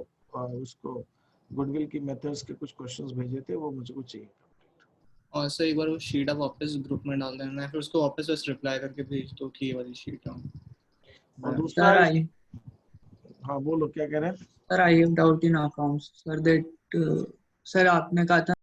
उसको गुडविल की मेथड्स के कुछ क्वेश्चंस भेजे थे, वो मुझे को चाहिए. और सर एक बार वो शीट आप वापस ग्रुप में डाल देना, फिर उसको वापस बस रिप्लाई करके भेज दो कि ये वाली शीट है. और दूसरा, हाँ बोलो क्या कह रहे हैं. Sir I have doubt in accounts sir that sir आपने कहा था